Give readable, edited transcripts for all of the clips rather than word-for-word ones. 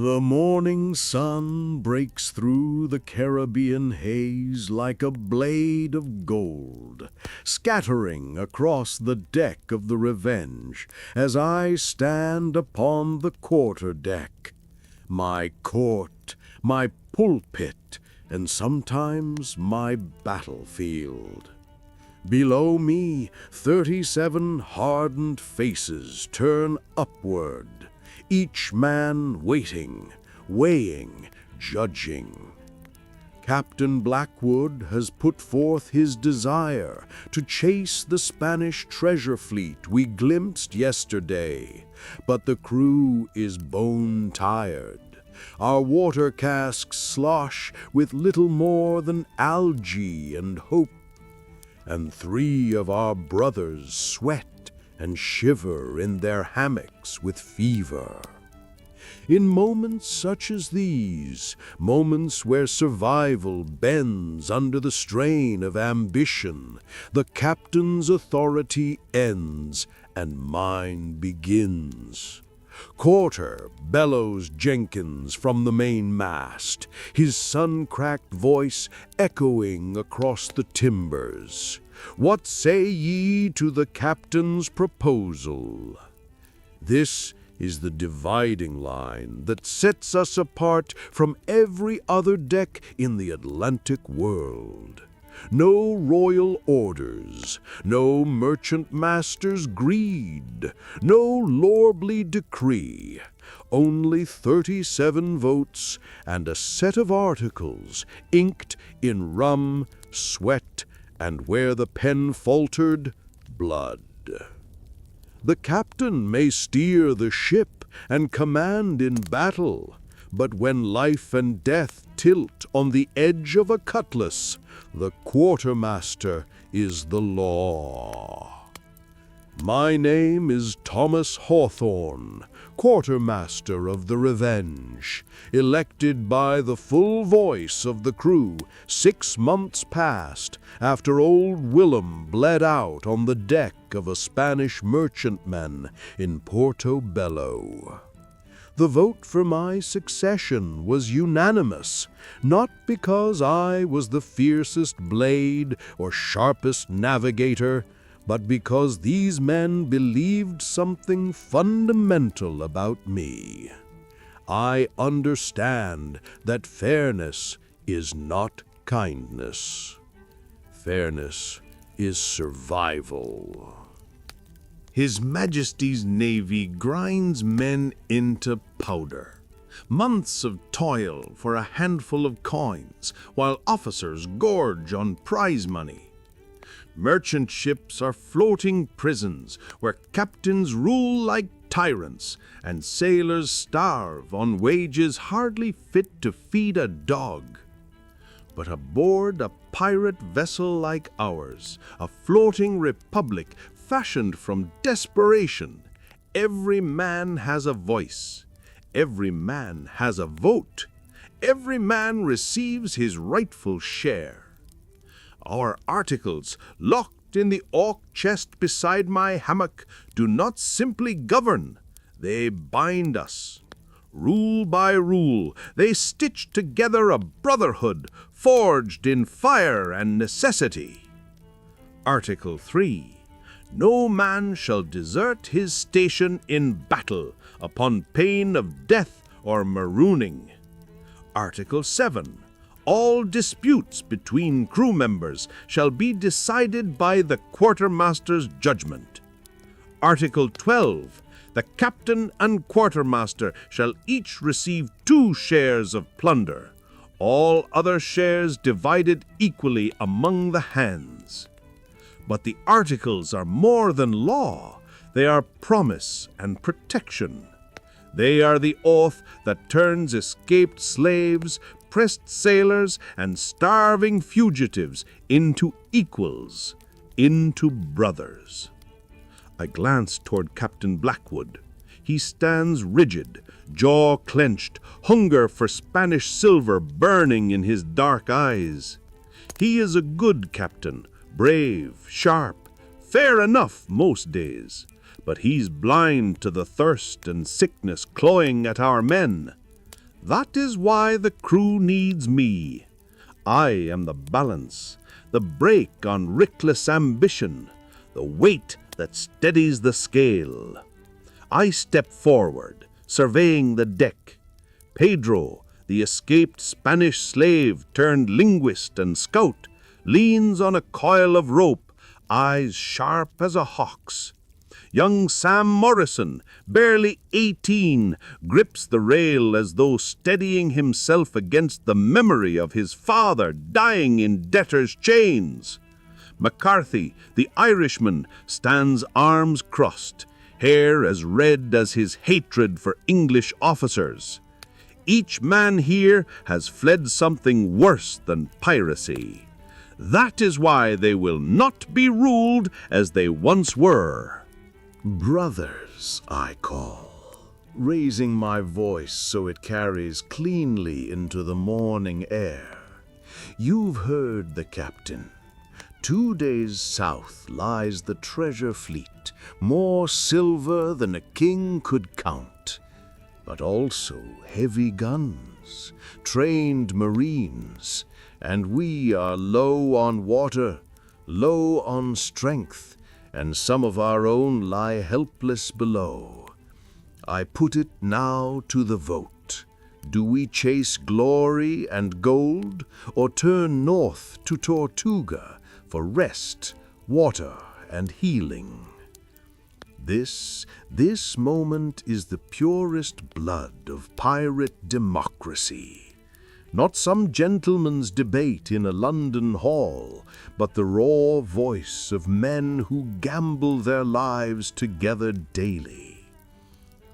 The morning sun breaks through the Caribbean haze like a blade of gold, scattering across the deck of the Revenge as I stand upon the quarter-deck. My court, my pulpit, and sometimes my battlefield. Below me, 37 hardened faces turn upward, each man waiting, weighing, judging. Captain Blackwood has put forth his desire to chase the Spanish treasure fleet we glimpsed yesterday, but the crew is bone-tired. Our water casks slosh with little more than algae and hope, and 3 of our brothers sweat and shiver in their hammocks with fever. In moments such as these, moments where survival bends under the strain of ambition, the captain's authority ends and mine begins. Quarter bellows Jenkins from the mainmast, his sun-cracked voice echoing across the timbers. What say ye to the captain's proposal? This is the dividing line that sets us apart from every other deck in the Atlantic world. No royal orders, no merchant master's greed, no lordly decree, only 37 votes and a set of articles inked in rum, sweat, and where the pen faltered, blood. The captain may steer the ship and command in battle, but when life and death tilt on the edge of a cutlass, the quartermaster is the law. My name is Thomas Hawthorne, Quartermaster of the Revenge, elected by the full voice of the crew 6 months past after old Willem bled out on the deck of a Spanish merchantman in Portobello. The vote for my succession was unanimous, not because I was the fiercest blade or sharpest navigator, but because these men believed something fundamental about me. I understand that fairness is not kindness. Fairness is survival. His Majesty's Navy grinds men into powder. Months of toil for a handful of coins, while officers gorge on prize money. Merchant ships are floating prisons where captains rule like tyrants and sailors starve on wages hardly fit to feed a dog. But aboard a pirate vessel like ours, a floating republic fashioned from desperation, every man has a voice, every man has a vote, every man receives his rightful share. Our articles, locked in the oak chest beside my hammock, do not simply govern, they bind us. Rule by rule, they stitch together a brotherhood forged in fire and necessity. Article 3. No man shall desert his station in battle upon pain of death or marooning. Article 7. All disputes between crew members shall be decided by the quartermaster's judgment. Article 12. The captain and quartermaster shall each receive 2 shares of plunder, all other shares divided equally among the hands. But the articles are more than law. They are promise and protection. They are the oath that turns escaped slaves, pressed sailors, and starving fugitives into equals, into brothers. I glance toward Captain Blackwood. He stands rigid, jaw clenched, hunger for Spanish silver burning in his dark eyes. He is a good captain, brave, sharp, fair enough most days, but he's blind to the thirst and sickness clawing at our men. That is why the crew needs me. I am the balance, the brake on reckless ambition, the weight that steadies the scale. I step forward, surveying the deck. Pedro, the escaped Spanish slave turned linguist and scout, leans on a coil of rope, eyes sharp as a hawk's. Young Sam Morrison, barely 18, grips the rail as though steadying himself against the memory of his father dying in debtor's chains. McCarthy, the Irishman, stands arms crossed, hair as red as his hatred for English officers. Each man here has fled something worse than piracy. That is why they will not be ruled as they once were. Brothers, I call, raising my voice so it carries cleanly into the morning air. You've heard the captain. 2 days south lies the treasure fleet, more silver than a king could count, but also heavy guns, trained marines, and we are low on water, low on strength, and some of our own lie helpless below. I put it now to the vote. Do we chase glory and gold, or turn north to Tortuga for rest, water, and healing? This moment is the purest blood of pirate democracy. Not some gentleman's debate in a London hall, but the raw voice of men who gamble their lives together daily.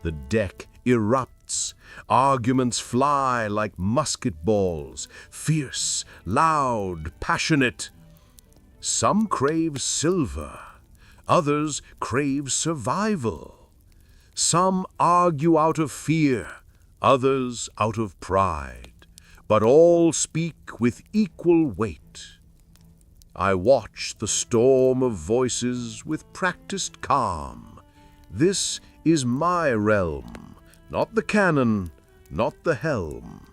The deck erupts, arguments fly like musket balls, fierce, loud, passionate. Some crave silver, others crave survival. Some argue out of fear, others out of pride, but all speak with equal weight. I watch the storm of voices with practiced calm. This is my realm, not the cannon, not the helm.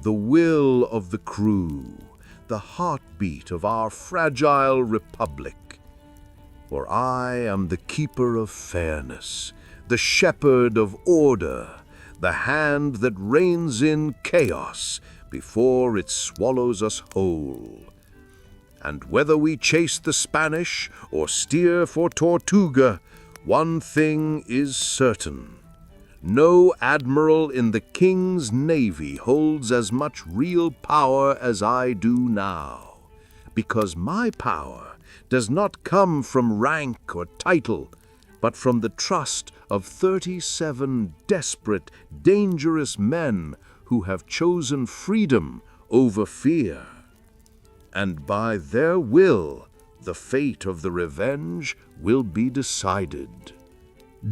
The will of the crew, the heartbeat of our fragile republic. For I am the keeper of fairness, the shepherd of order, the hand that reins in chaos before it swallows us whole. And whether we chase the Spanish or steer for Tortuga, one thing is certain. No admiral in the King's Navy holds as much real power as I do now, because my power does not come from rank or title, but from the trust of 37 desperate, dangerous men who have chosen freedom over fear. And by their will, the fate of the Revenge will be decided.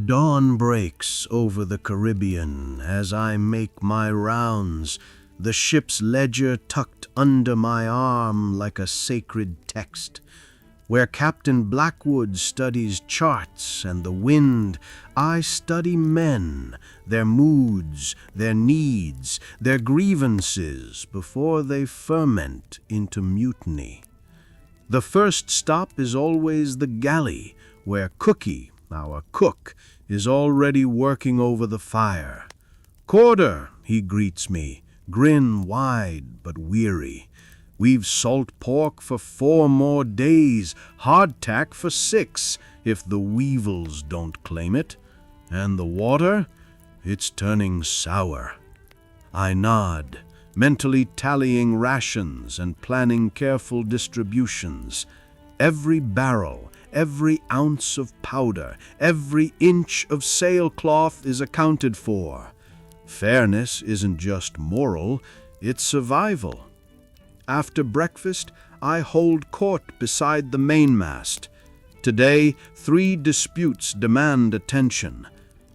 Dawn breaks over the Caribbean as I make my rounds, the ship's ledger tucked under my arm like a sacred text. Where Captain Blackwood studies charts and the wind, I study men, their moods, their needs, their grievances before they ferment into mutiny. The first stop is always the galley, where Cookie, our cook, is already working over the fire. "Quarter," he greets me, grin wide but weary. "We've salt pork for 4 more days, hardtack for 6, if the weevils don't claim it. And the water? It's turning sour." I nod, mentally tallying rations and planning careful distributions. Every barrel, every ounce of powder, every inch of sailcloth is accounted for. Fairness isn't just moral, it's survival. After breakfast, I hold court beside the mainmast. Today, 3 disputes demand attention.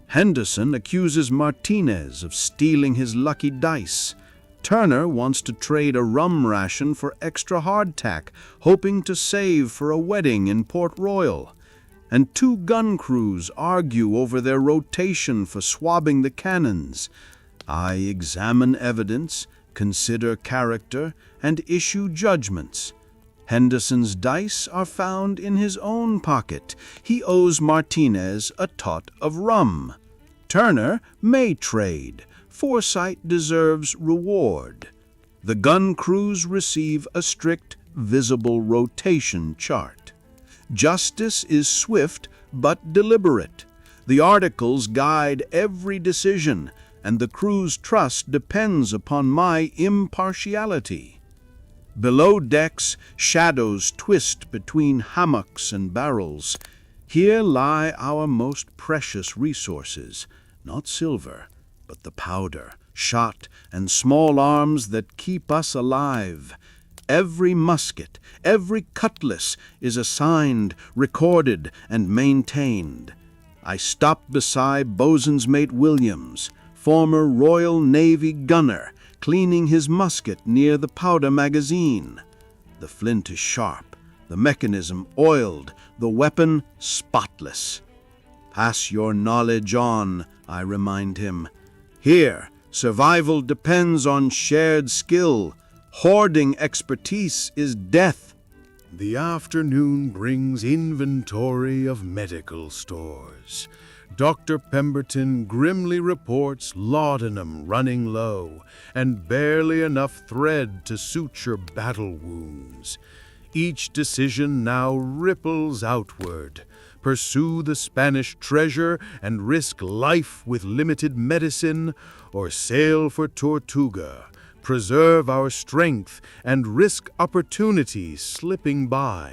Henderson accuses Martinez of stealing his lucky dice. Turner wants to trade a rum ration for extra hardtack, hoping to save for a wedding in Port Royal. And 2 gun crews argue over their rotation for swabbing the cannons. I examine evidence, consider character, and issue judgments. Henderson's dice are found in his own pocket. He owes Martinez a tot of rum. Turner may trade. Foresight deserves reward. The gun crews receive a strict, visible rotation chart. Justice is swift but deliberate. The articles guide every decision, and the crew's trust depends upon my impartiality. Below decks, shadows twist between hammocks and barrels. Here lie our most precious resources, not silver, but the powder, shot, and small arms that keep us alive. Every musket, every cutlass is assigned, recorded, and maintained. I stopped beside Bosun's Mate Williams, former Royal Navy gunner, cleaning his musket near the powder magazine. The flint is sharp, the mechanism oiled, the weapon spotless. Pass your knowledge on, I remind him. Here, survival depends on shared skill. Hoarding expertise is death. The afternoon brings inventory of medical stores. Dr. Pemberton grimly reports laudanum running low and barely enough thread to suture battle wounds. Each decision now ripples outward. Pursue the Spanish treasure and risk life with limited medicine, or sail for Tortuga, preserve our strength, and risk opportunity slipping by.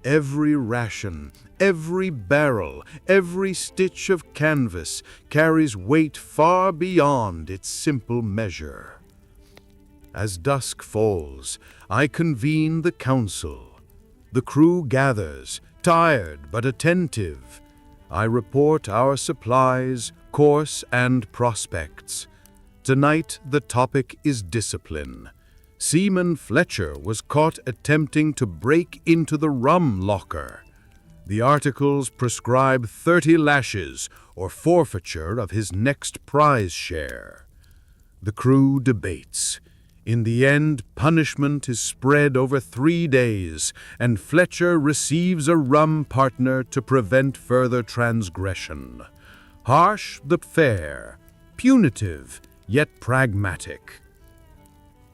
Every ration, every barrel, every stitch of canvas carries weight far beyond its simple measure. As dusk falls, I convene the council. The crew gathers, tired but attentive. I report our supplies, course, and prospects. Tonight the topic is discipline. Seaman Fletcher was caught attempting to break into the rum locker. The articles prescribe 30 lashes or forfeiture of his next prize share. The crew debates. In the end, punishment is spread over 3 days, and Fletcher receives a rum partner to prevent further transgression. Harsh but fair, punitive yet pragmatic.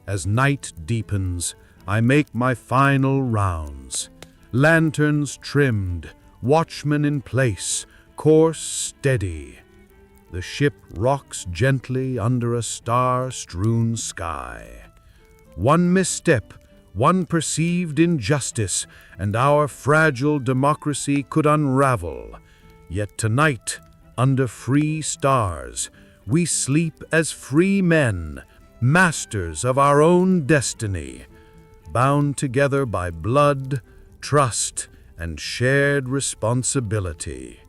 As night deepens, I make my final rounds. Lanterns trimmed, watchmen in place, course steady. The ship rocks gently under a star-strewn sky. One misstep, one perceived injustice, and our fragile democracy could unravel. Yet tonight, under free stars, we sleep as free men, masters of our own destiny, bound together by blood, trust, and shared responsibility.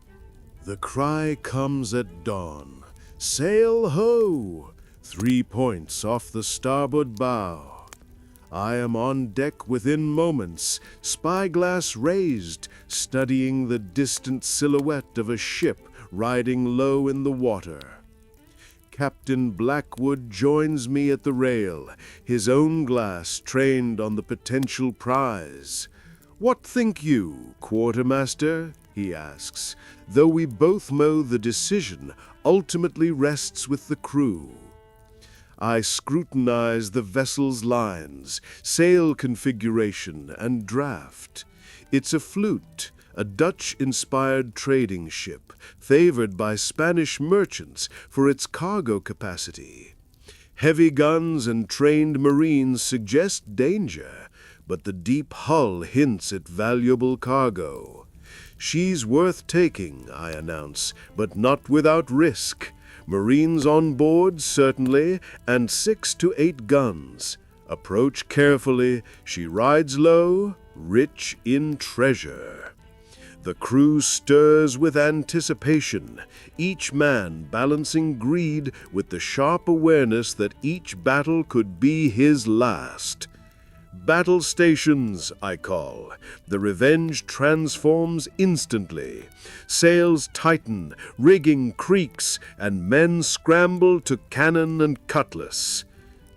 The cry comes at dawn. Sail ho! 3 points off the starboard bow. I am on deck within moments, spyglass raised, studying the distant silhouette of a ship riding low in the water. Captain Blackwood joins me at the rail, his own glass trained on the potential prize. "What think you, Quartermaster?" he asks, though we both know the decision ultimately rests with the crew. I scrutinize the vessel's lines, sail configuration, and draft. It's a flute, a Dutch-inspired trading ship, favored by Spanish merchants for its cargo capacity. Heavy guns and trained marines suggest danger, but the deep hull hints at valuable cargo. "She's worth taking," I announce, "but not without risk. Marines on board, certainly, and 6 to 8 guns. Approach carefully. She rides low, rich in treasure." The crew stirs with anticipation, each man balancing greed with the sharp awareness that each battle could be his last. Battle stations, I call. The Revenge transforms instantly. Sails tighten, rigging creaks, and men scramble to cannon and cutlass.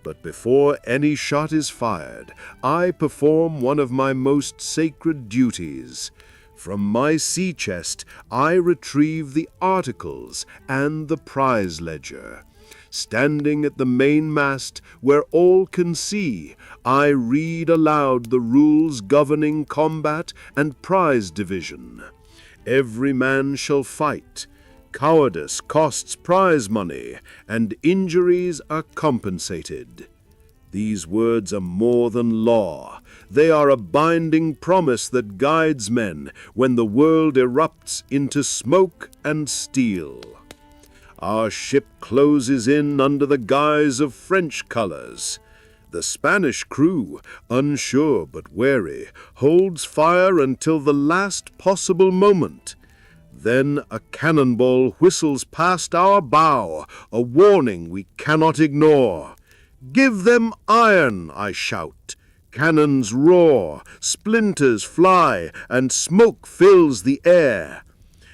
But before any shot is fired, I perform one of my most sacred duties. From my sea chest, I retrieve the articles and the prize ledger. Standing at the mainmast where all can see, I read aloud the rules governing combat and prize division. Every man shall fight. Cowardice costs prize money, and injuries are compensated. These words are more than law. They are a binding promise that guides men when the world erupts into smoke and steel. Our ship closes in under the guise of French colors. The Spanish crew, unsure but wary, holds fire until the last possible moment. Then a cannonball whistles past our bow, a warning we cannot ignore. "Give them iron," I shout. Cannons roar, splinters fly, and smoke fills the air.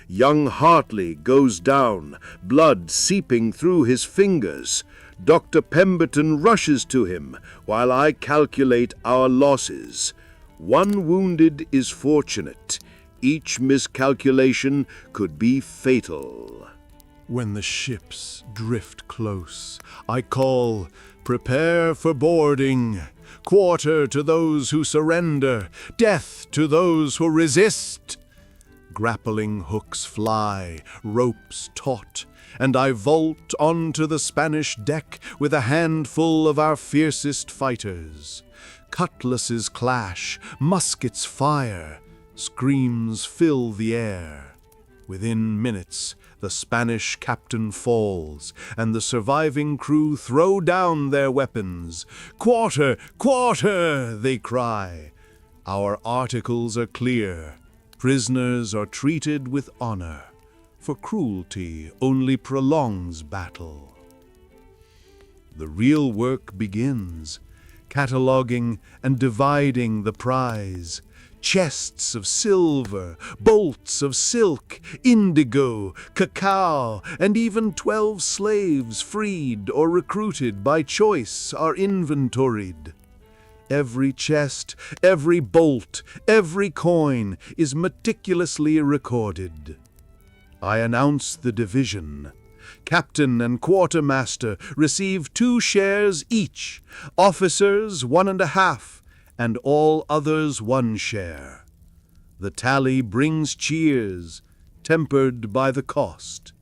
Young Hartley goes down, blood seeping through his fingers. Dr. Pemberton rushes to him, while I calculate our losses. One wounded is fortunate. Each miscalculation could be fatal. When the ships drift close, I call, "Prepare for boarding. Quarter to those who surrender, death to those who resist." Grappling hooks fly, ropes taut, and I vault onto the Spanish deck with a handful of our fiercest fighters. Cutlasses clash, muskets fire, screams fill the air. Within minutes, the Spanish captain falls, and the surviving crew throw down their weapons. "Quarter! Quarter!" they cry. Our articles are clear. Prisoners are treated with honor, for cruelty only prolongs battle. The real work begins, cataloging and dividing the prize. Chests of silver, bolts of silk, indigo, cacao, and even 12 slaves freed or recruited by choice are inventoried. Every chest, every bolt, every coin is meticulously recorded. I announce the division. Captain and quartermaster receive 2 shares each, officers 1.5, and all others 1 share. The tally brings cheers, tempered by the cost.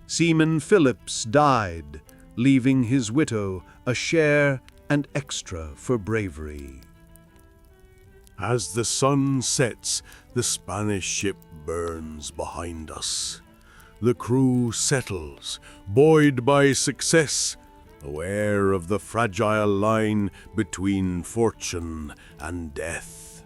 Seaman Phillips died, leaving his widow a share and extra for bravery. As the sun sets, the Spanish ship burns behind us. The crew settles, buoyed by success, aware of the fragile line between fortune and death.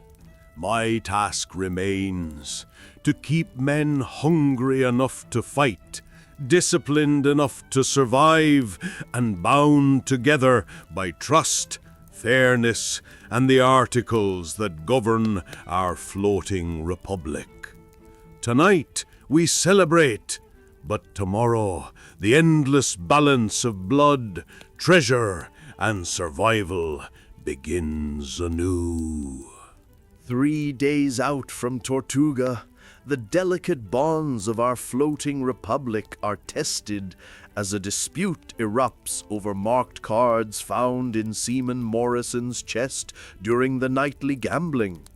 My task remains to keep men hungry enough to fight, disciplined enough to survive, and bound together by trust, fairness, and the articles that govern our floating republic. Tonight we celebrate, but tomorrow the endless balance of blood, treasure, and survival begins anew. 3 days out from Tortuga, the delicate bonds of our floating republic are tested as a dispute erupts over marked cards found in Seaman Morrison's chest during the nightly gambling.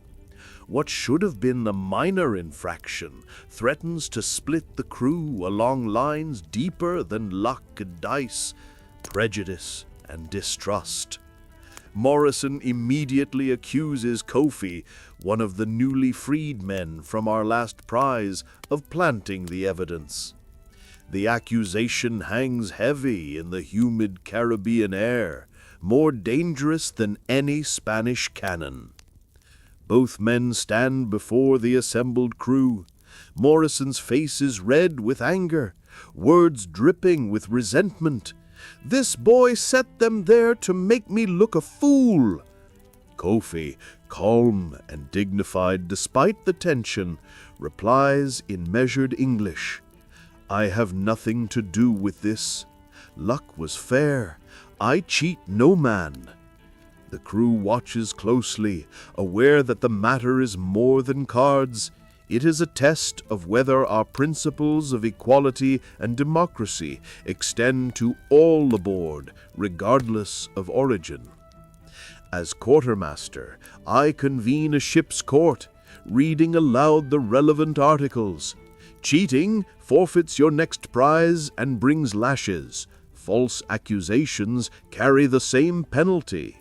What should have been a minor infraction threatens to split the crew along lines deeper than luck and dice, prejudice and distrust. Morrison immediately accuses Kofi, one of the newly freed men from our last prize, of planting the evidence. The accusation hangs heavy in the humid Caribbean air, more dangerous than any Spanish cannon. Both men stand before the assembled crew. Morrison's face is red with anger, words dripping with resentment. "This boy set them there to make me look a fool." Kofi, calm and dignified despite the tension, replies in measured English, "I have nothing to do with this. Luck was fair. I cheat no man." The crew watches closely, aware that the matter is more than cards. It is a test of whether our principles of equality and democracy extend to all aboard, regardless of origin. As quartermaster, I convene a ship's court, reading aloud the relevant articles. Cheating forfeits your next prize and brings lashes. False accusations carry the same penalty.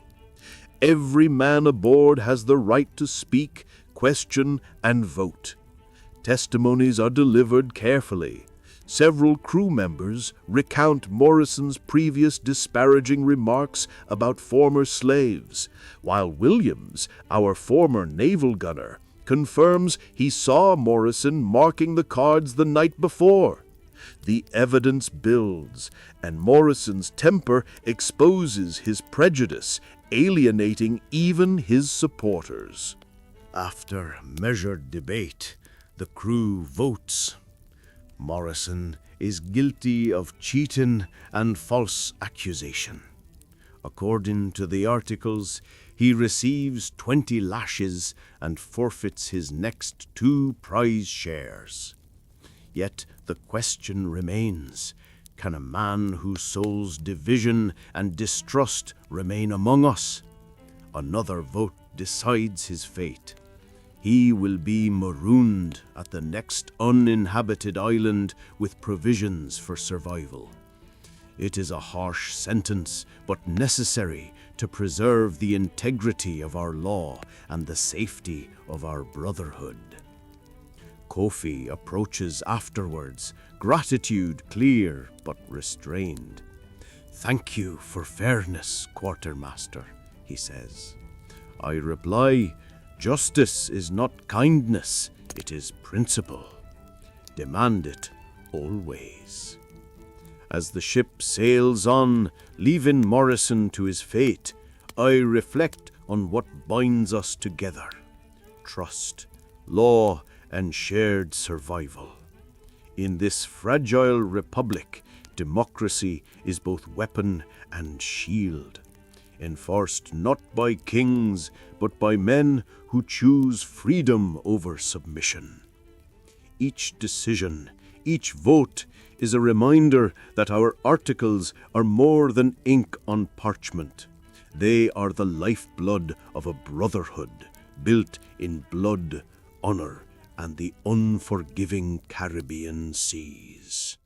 Every man aboard has the right to speak, question, and vote. Testimonies are delivered carefully. Several crew members recount Morrison's previous disparaging remarks about former slaves, while Williams, our former naval gunner, confirms he saw Morrison marking the cards the night before. The evidence builds, and Morrison's temper exposes his prejudice, alienating even his supporters. After measured debate, the crew votes. Morrison is guilty of cheating and false accusation. According to the articles, he receives 20 lashes and forfeits his next 2 prize shares. Yet the question remains, can a man who sows division and distrust remain among us? Another vote decides his fate. He will be marooned at the next uninhabited island with provisions for survival. It is a harsh sentence, but necessary to preserve the integrity of our law and the safety of our brotherhood. Kofi approaches afterwards, gratitude clear but restrained. "Thank you for fairness, Quartermaster," he says. I reply, "Justice is not kindness, it is principle. Demand it always." As the ship sails on, leaving Morrison to his fate, I reflect on what binds us together: trust, law, and shared survival. In this fragile republic, democracy is both weapon and shield, enforced not by kings, but by men who choose freedom over submission. Each decision, each vote, is a reminder that our articles are more than ink on parchment. They are the lifeblood of a brotherhood, built in blood, honor, and the unforgiving Caribbean seas.